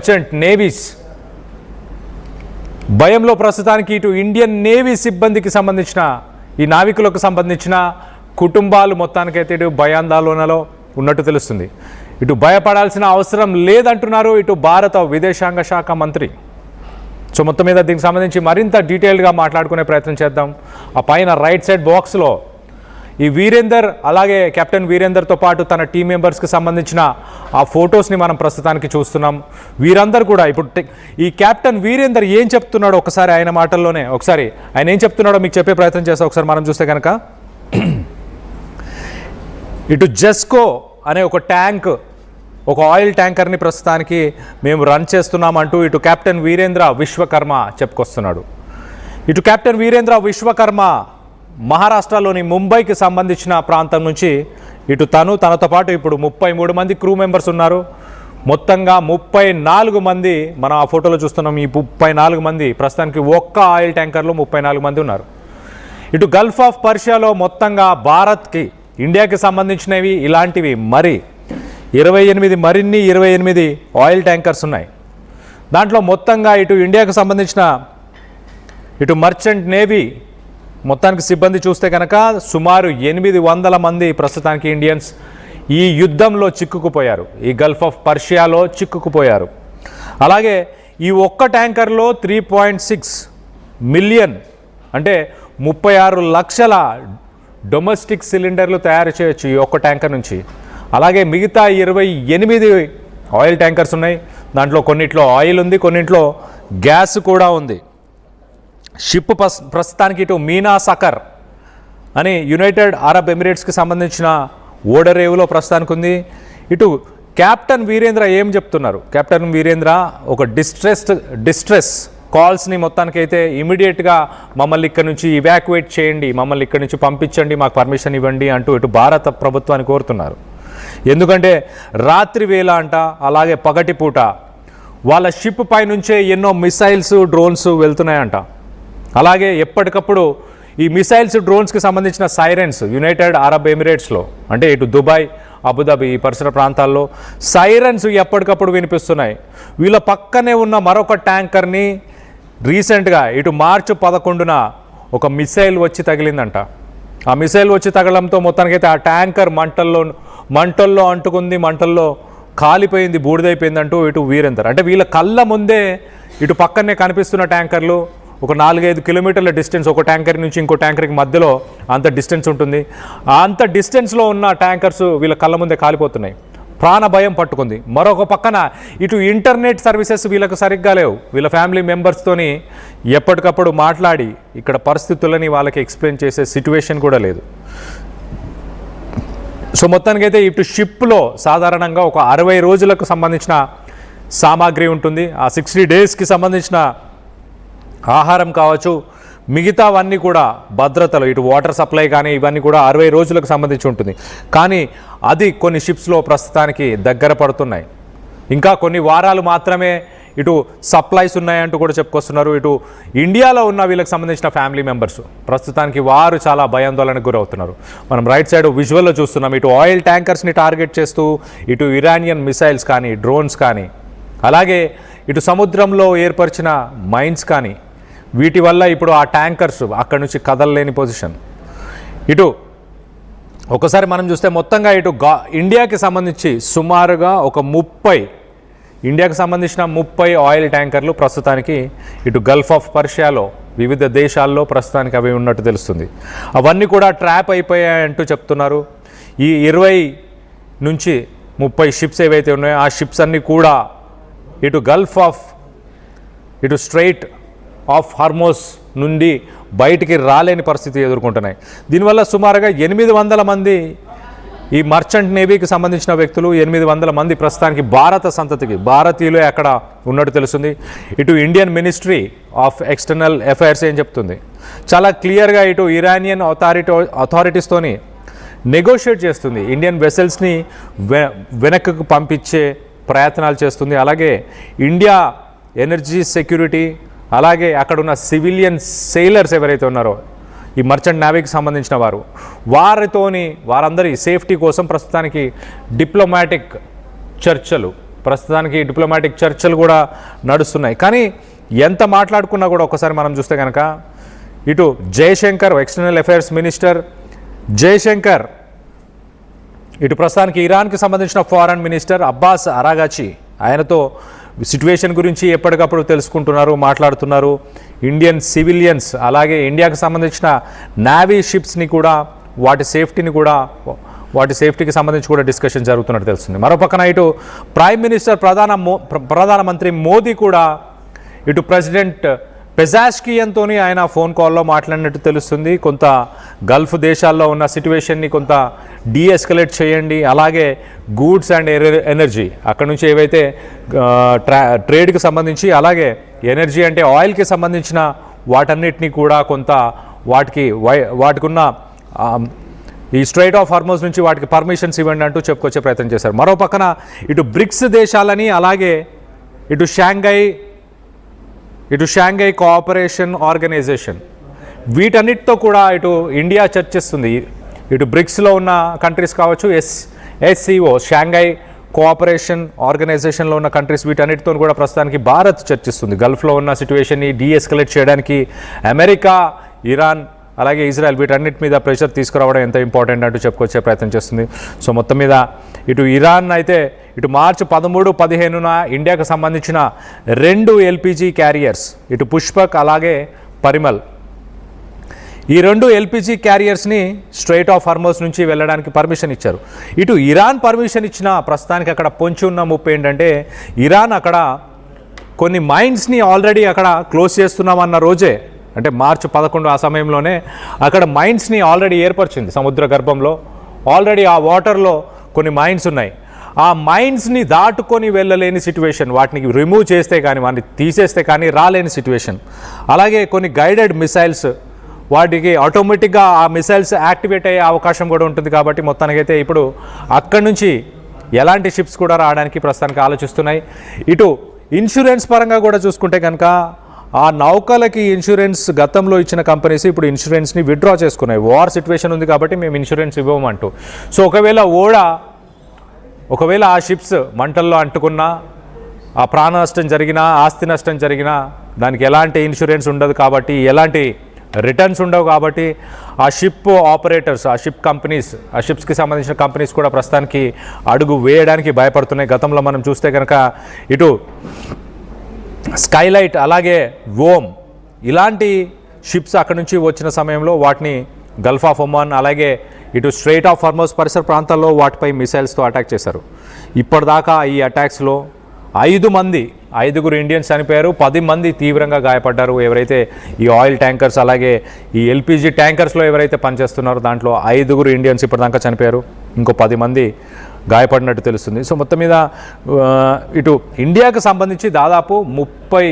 Merchant navies భయంలో ప్రస్తుతానికి ఇటు ఇండియన్ నేవీ సిబ్బందికి సంబంధించిన ఈ నావికులకు సంబంధించిన కుటుంబాలు మొత్తానికైతే ఇటు భయాందోళనలో ఉన్నట్టు తెలుస్తుంది. ఇటు భయపడాల్సిన అవసరం లేదంటున్నారు ఇటు భారత విదేశాంగ శాఖ మంత్రి. సో మొత్తం మీద దీనికి సంబంధించి మరింత డీటెయిల్గా మాట్లాడుకునే ప్రయత్నం చేద్దాం. ఆ పైన రైట్ సైడ్ బాక్స్లో ఈ వీరేందర్ అలాగే కెప్టెన్ వీరేందర్తో పాటు తన టీం మెంబర్స్కి సంబంధించిన ఆ ఫొటోస్ని మనం ప్రస్తుతానికి చూస్తున్నాం. వీరందరూ కూడా ఇప్పుడు ఈ కెప్టెన్ వీరేందర్ ఏం చెప్తున్నాడో ఒకసారి ఆయన మాటల్లోనే ఒకసారి ఆయన ఏం చెప్తున్నాడో మీకు చెప్పే ప్రయత్నం చేస్తాం. ఒకసారి మనం చూస్తే కనుక ఇటు జెస్కో అనే ఒక ట్యాంక్ ఒక ఆయిల్ ట్యాంకర్ని ప్రస్తుతానికి మేము రన్ చేస్తున్నామంటూ ఇటు కెప్టెన్ వీరేంద్ర విశ్వకర్మ చెప్పుకొస్తున్నాడు. ఇటు కెప్టెన్ వీరేంద్ర విశ్వకర్మ మహారాష్ట్రలోని ముంబైకి సంబంధించిన ప్రాంతం నుంచి ఇటు తనతో పాటు ఇప్పుడు 33 మంది క్రూ మెంబర్స్ ఉన్నారు. మొత్తంగా 34 మంది మనం ఆ ఫోటోలో చూస్తున్నాం. ఈ 34 మంది ప్రస్తుతానికి ఒక్క ఆయిల్ ట్యాంకర్లో 34 మంది ఉన్నారు. ఇటు గల్ఫ్ ఆఫ్ పర్షియాలో మొత్తంగా భారత్కి ఇండియాకి సంబంధించినవి ఇలాంటివి మరి 28 ఆయిల్ ట్యాంకర్స్ ఉన్నాయి. దాంట్లో మొత్తంగా ఇటు ఇండియాకు సంబంధించిన ఇటు మర్చెంట్ నేవీ మొత్తానికి సిబ్బంది చూస్తే కనుక సుమారు 800 మంది ప్రస్తుతానికి ఇండియన్స్ ఈ యుద్ధంలో చిక్కుకుపోయారు, ఈ గల్ఫ్ ఆఫ్ పర్షియాలో చిక్కుకుపోయారు. అలాగే ఈ ఒక్క ట్యాంకర్లో 3.6 మిలియన్ అంటే 36 లక్షల డొమెస్టిక్ సిలిండర్లు తయారు చేయొచ్చు ఈ ఒక్క ట్యాంకర్ నుంచి. అలాగే మిగతా 28 ఆయిల్ ట్యాంకర్స్ ఉన్నాయి. దాంట్లో కొన్నిట్లో ఆయిల్ ఉంది, కొన్నిట్లో గ్యాస్ కూడా ఉంది. షిప్ ప్రస్తుతానికి ఇటు మీనా సకర్ అని యునైటెడ్ అరబ్ ఎమిరేట్స్కి సంబంధించిన ఓడరేవులో ప్రస్తుతానికి ఉంది. ఇటు కెప్టెన్ వీరేంద్ర ఏం చెప్తున్నారు? కెప్టెన్ వీరేంద్ర ఒక డిస్ట్రెస్ కాల్స్ని మొత్తానికైతే ఇమీడియట్గా మమ్మల్ని ఇక్కడ నుంచి ఇవాక్యువేట్ చేయండి, మమ్మల్ని ఇక్కడ నుంచి పంపించండి, మాకు పర్మిషన్ ఇవ్వండి అంటూ ఇటు భారత ప్రభుత్వాన్ని కోరుతున్నారు. ఎందుకంటే రాత్రి వేళ అంట అలాగే పగటిపూట వాళ్ళ షిప్ పై నుంచే ఎన్నో మిసైల్స్ డ్రోన్స్ వెళ్తున్నాయంట. అలాగే ఎప్పటికప్పుడు ఈ మిసైల్స్ డ్రోన్స్కి సంబంధించిన సైరన్స్ యునైటెడ్ అరబ్ ఎమిరేట్స్లో అంటే ఇటు దుబాయ్ అబుదాబి ఈ పరిసర ప్రాంతాల్లో సైరన్స్ ఎప్పటికప్పుడు వినిపిస్తున్నాయి. వీళ్ళ పక్కనే ఉన్న మరొక ట్యాంకర్ని రీసెంట్గా ఇటు మార్చి 11న ఒక మిసైల్ వచ్చి తగిలిందంట. ఆ మిసైల్ వచ్చి తగలడంతో మొత్తానికైతే ఆ ట్యాంకర్ మంటల్లో అంటుకుంది, మంటల్లో కాలిపోయింది, బూడిదైపోయిందంటూ ఇటు వీరేందర్ అంటే వీళ్ళ కళ్ళ ముందే ఇటు పక్కనే కనిపిస్తున్న ట్యాంకర్లు ఒక 4-5 కిలోమీటర్ల డిస్టెన్స్ ఒక ట్యాంకర్ నుంచి ఇంకో ట్యాంకర్కి మధ్యలో అంత డిస్టెన్స్ ఉంటుంది. అంత డిస్టెన్స్లో ఉన్న ట్యాంకర్స్ వీళ్ళ కళ్ళ ముందే కాలిపోతున్నాయి. ప్రాణ భయం పట్టుకుంది. మరొక పక్కన ఇటు ఇంటర్నెట్ సర్వీసెస్ వీళ్ళకు సరిగ్గా లేవు. వీళ్ళ ఫ్యామిలీ మెంబర్స్తోని ఎప్పటికప్పుడు మాట్లాడి ఇక్కడ పరిస్థితులని వాళ్ళకి ఎక్స్ప్లెయిన్ చేసే సిచ్యువేషన్ కూడా లేదు. సో మొత్తానికైతే ఇటు షిప్లో సాధారణంగా ఒక 60 రోజులకు సంబంధించిన సామాగ్రి ఉంటుంది. ఆ 60 డేస్కి సంబంధించిన ఆహారం కావచ్చు, మిగతావన్నీ కూడా భద్రతలు ఇటు వాటర్ సప్లై కానీ ఇవన్నీ కూడా 60 రోజులకు సంబంధించి ఉంటుంది. కానీ అది కొన్ని షిప్స్లో ప్రస్తుతానికి దగ్గర పడుతున్నాయి. ఇంకా కొన్ని వారాలు మాత్రమే ఇటు సప్లైస్ ఉన్నాయంటూ కూడా చెప్పుకొస్తున్నారు. ఇటు ఇండియాలో ఉన్న వీళ్ళకి సంబంధించిన ఫ్యామిలీ మెంబర్స్ ప్రస్తుతానికి వారు చాలా భయాందోళనకు గురవుతున్నారు. మనం రైట్ సైడ్ విజువల్లో చూస్తున్నాం. ఇటు ఆయిల్ ట్యాంకర్స్ని టార్గెట్ చేస్తూ ఇటు ఇరానియన్ మిసైల్స్ కానీ డ్రోన్స్ కానీ అలాగే ఇటు సముద్రంలో ఏర్పరిచిన మైన్స్ కానీ వీటి వల్ల ఇప్పుడు ఆ ట్యాంకర్స్ అక్కడి నుంచి కదలలేని పొజిషన్. ఇటు ఒకసారి మనం చూస్తే మొత్తంగా ఇటు ఇండియాకి సంబంధించి సుమారుగా ఒక 30 ఇండియాకి సంబంధించిన 30 ఆయిల్ ట్యాంకర్లు ప్రస్తుతానికి ఇటు గల్ఫ్ ఆఫ్ పర్షియాలో వివిధ దేశాల్లో ప్రస్తుతానికి అవి ఉన్నట్టు తెలుస్తుంది. అవన్నీ కూడా ట్రాప్ అయిపోయాయంటూ చెప్తున్నారు. ఈ 20 నుంచి 30 షిప్స్ ఏవైతే ఉన్నాయో ఆ షిప్స్ అన్నీ కూడా ఇటు గల్ఫ్ ఆఫ్ ఇటు స్ట్రైట్ ఆఫ్ హార్మోస్ నుండి బయటికి రాలేని పరిస్థితి ఎదుర్కొంటున్నాయి. దీనివల్ల సుమారుగా 800 మంది ఈ మర్చెంట్ నేవీకి సంబంధించిన వ్యక్తులు 800 మంది ప్రస్తుతానికి భారత సంతతికి భారతీయులే అక్కడ ఉన్నట్టు తెలుస్తుంది. ఇటు Indian ministry of external affairs ఏం చెప్తుంది? చాలా క్లియర్గా ఇటు ఇరానియన్ అథారిటీస్తోని నెగోషియేట్ చేస్తుంది. ఇండియన్ వెసల్స్ని వెనక్కి పంపించే ప్రయత్నాలు చేస్తుంది. అలాగే ఇండియా ఎనర్జీ సెక్యూరిటీ అలాగే అక్కడ ఉన్న సివిలియన్ సెయిలర్స్ ఎవరైతే ఉన్నారో ఈ మర్చెంట్ నేవీకి సంబంధించిన వారందరి సేఫ్టీ కోసం ప్రస్తుతానికి డిప్లొమాటిక్ చర్చలు ప్రస్తుతానికి డిప్లొమాటిక్ చర్చలు కూడా నడుస్తున్నాయి. కానీ ఎంత మాట్లాడుకున్నా కూడా ఒకసారి మనం చూస్తే కనుక ఇటు Jaishankar external affairs minister Jaishankar, ఇటు ప్రస్తుతానికి ఇరాన్కి సంబంధించిన ఫారెన్ మినిస్టర్ అబ్బాస్ అరాగాచి, ఆయనతో సిట్యువేషన్ గురించి ఎప్పటికప్పుడు తెలుసుకుంటున్నారు, మాట్లాడుతున్నారు. ఇండియన్ సివిలియన్స్ అలాగే ఇండియాకి సంబంధించిన నేవీ షిప్స్ని కూడా వాటి సేఫ్టీకి సంబంధించి కూడా డిస్కషన్ జరుగుతున్నట్టు తెలుస్తుంది. మరోపక్కన ఇటు ప్రైమ్ మినిస్టర్ ప్రధానమంత్రి మోదీ కూడా ఇటు ప్రెసిడెంట్ పెజాష్కియన్తో ఆయన ఫోన్ కాల్లో మాట్లాడినట్టు తెలుస్తుంది. కొంత గల్ఫ్ దేశాల్లో ఉన్న సిట్యువేషన్ని కొంత డీఎస్కలేట్ చేయండి, అలాగే గూడ్స్ అండ్ ఎనర్జీ అక్కడ నుంచి ఏవైతే ట్రేడ్కి సంబంధించి అలాగే ఎనర్జీ అంటే ఆయిల్కి సంబంధించిన వాటన్నిటినీ కూడా కొంత వాటికున్న ఈ స్ట్రైట్ ఆఫ్ హార్మోస్ నుంచి వాటికి పర్మిషన్స్ ఇవ్వండి అంటూ చెప్పుకొచ్చే ప్రయత్నం చేశారు. మరో పక్కన ఇటు బ్రిక్స్ దేశాలని అలాగే ఇటు షాంఘై కోఆపరేషన్ ఆర్గనైజేషన్ వీటన్నిటితో కూడా ఇటు ఇండియా చర్చిస్తుంది. ఇటు బ్రిక్స్లో ఉన్న కంట్రీస్ కావచ్చు, ఎస్సీఓ షాంఘై కోఆపరేషన్ ఆర్గనైజేషన్లో ఉన్న కంట్రీస్ వీటన్నిటితో కూడా ప్రస్తుతానికి భారత్ చర్చిస్తుంది. గల్ఫ్లో ఉన్న సిట్యువేషన్ని డీఎస్కలేట్ చేయడానికి అమెరికా, ఇరాన్ అలాగే ఇజ్రాయెల్ వీటన్నిటి మీద ప్రెషర్ తీసుకురావడం ఎంత ఇంపార్టెంట్ అంటూ చెప్పుకొచ్చే ప్రయత్నం చేస్తుంది. సో మొత్తం మీద ఇటు ఇరాన్ అయితే ఇటు మార్చి 13-15 ఇండియాకు సంబంధించిన 2 ఎల్పిజి క్యారియర్స్ ఇటు పుష్పక్ అలాగే పరిమల్ ఈ 2 ఎల్పిజి క్యారియర్స్ని స్ట్రైట్ ఆఫ్ హార్మోస్ నుంచి వెళ్ళడానికి పర్మిషన్ ఇచ్చారు. ఇటు ఇరాన్ పర్మిషన్ ఇచ్చిన ప్రస్తుతానికి అక్కడ పొంచి ఉన్న ముప్పు ఏంటంటే ఇరాన్ అక్కడ కొన్ని మైన్స్ని ఆల్రెడీ అక్కడ క్లోజ్ చేస్తున్నామన్న రోజే అంటే మార్చి 11 ఆ సమయంలోనే అక్కడ మైన్స్ని ఆల్రెడీ ఏర్పరిచింది. సముద్ర గర్భంలో ఆల్రెడీ ఆ వాటర్లో కొన్ని మైన్స్ ఉన్నాయి. ఆ మైన్స్ని దాటుకొని వెళ్ళలేని సిట్యువేషన్, వాటిని రిమూవ్ చేస్తే కానీ వాటిని తీసేస్తే కానీ రాలేని సిట్యువేషన్. అలాగే కొన్ని గైడెడ్ మిసైల్స్ వాటికి ఆటోమేటిక్గా ఆ మిసైల్స్ యాక్టివేట్ అయ్యే అవకాశం కూడా ఉంటుంది. కాబట్టి మొత్తానికైతే ఇప్పుడు అక్కడి నుంచి ఎలాంటి షిప్స్ కూడా రావడానికి ప్రస్తుతానికి ఆలోచిస్తున్నాయి. ఇటు ఇన్సూరెన్స్ పరంగా కూడా చూసుకుంటే కనుక ఆ నౌకలకి ఇన్సూరెన్స్ గతంలో ఇచ్చిన కంపెనీస్ ఇప్పుడు ఇన్సూరెన్స్ని విత్డ్రా చేసుకున్నాయి. వార్ సిట్యువేషన్ ఉంది కాబట్టి మేము ఇన్సూరెన్స్ ఇవ్వమంటూ. సో ఒకవేళ ఆ షిప్స్ మంటల్లో అంటుకున్నా, ఆ ప్రాణ నష్టం జరిగినా, ఆస్తి నష్టం జరిగినా దానికి ఎలాంటి ఇన్సూరెన్స్ ఉండదు కాబట్టి, ఎలాంటి రిటర్న్స్ ఉండవు కాబట్టి ఆ షిప్ ఆపరేటర్స్, ఆ షిప్ కంపెనీస్, ఆ షిప్స్కి సంబంధించిన కంపెనీస్ కూడా ప్రస్తుతానికి అడుగు వేయడానికి భయపడుతున్నాయి. గతంలో మనం చూస్తే కనుక ఇటు స్కైలైట్ అలాగే ఓమ్ ఇలాంటి షిప్స్ అక్కడి నుంచి వచ్చిన సమయంలో వాటిని గల్ఫ్ ఆఫ్ ఒమాన్ అలాగే ఇటు స్ట్రైట్ ఆఫ్ హార్మోస్ పరిసర ప్రాంతాల్లో వాటిపై మిసైల్స్తో అటాక్ చేశారు. ఇప్పటిదాకా ఈ అటాక్స్లో 5 ఇండియన్స్ చనిపోయారు, 10 మంది తీవ్రంగా గాయపడ్డారు. ఎవరైతే ఈ ఆయిల్ ట్యాంకర్స్ అలాగే ఈ ఎల్పిజి ట్యాంకర్స్లో ఎవరైతే పనిచేస్తున్నారో దాంట్లో 5 ఇండియన్స్ ఇప్పటిదాకా చనిపోయారు, ఇంకో 10 మంది గాయపడినట్టు తెలుస్తుంది. సో మొత్తం మీద ఇటు ఇండియాకు సంబంధించి దాదాపు 30